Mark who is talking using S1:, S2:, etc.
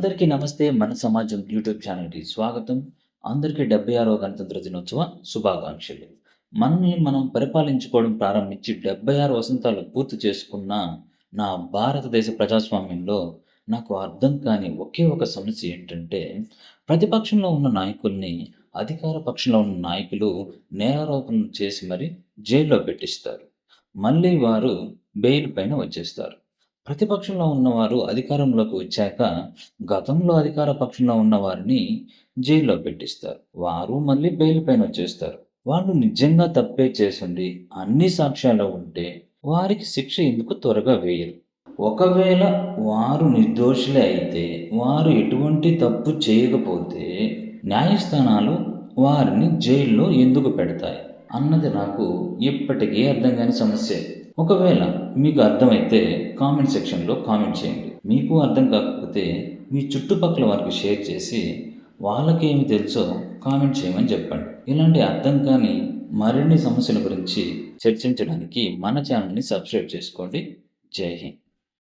S1: అందరికీ నమస్తే. మన సమాజం యూట్యూబ్ ఛానల్‌కి స్వాగతం. అందరికీ 76వ గణతంత్ర దినోత్సవ శుభాకాంక్షలు. మనల్ని మనం పరిపాలించుకోవడం ప్రారంభించి 76 వసంతాలు పూర్తి చేసుకున్న నా భారతదేశ ప్రజాస్వామ్యంలో నాకు అర్థం కాని ఒకే ఒక సమస్య ఏంటంటే, ప్రతిపక్షంలో ఉన్న నాయకుల్ని అధికార పక్షంలో ఉన్న నాయకులు నేరారోపణలు చేసి మరి జైల్లో పెట్టిస్తారు. మళ్ళీ వారు బెయిల్ పైన వచ్చేస్తారు. ప్రతిపక్షంలో ఉన్నవారు అధికారంలోకి వచ్చాక, గతంలో అధికార పక్షంలో ఉన్న వారిని జైల్లో పెట్టిస్తారు. వారు మళ్ళీ బెయిల్ పైనొచ్చేస్తారు. వాళ్ళు నిజంగా తప్పే చేసుండి, అన్ని సాక్ష్యాలు ఉంటే, వారికి శిక్ష ఎందుకు త్వరగా వేయరు? ఒకవేళ వారు నిర్దోషులే అయితే, వారు ఎటువంటి తప్పు చేయకపోతే, న్యాయస్థానాలు వారిని జైల్లో ఎందుకు పెడతాయి? అన్నది నాకు ఇప్పటికీ అర్థం కాని సమస్యే. ఒకవేళ మీకు అర్థమైతే కామెంట్ సెక్షన్‌లో కామెంట్ చేయండి. మీకు అర్థం కాకపోతే మీ చుట్టుపక్కల వారికి షేర్ చేసి, వాళ్ళకేమి తెలుసో కామెంట్ చేయమని చెప్పండి. ఇలాంటి అర్థం కాని మరిన్ని సమస్యల గురించి చర్చించడానికి మన ఛానల్‌ని సబ్స్క్రైబ్ చేసుకోండి. జై హింద్.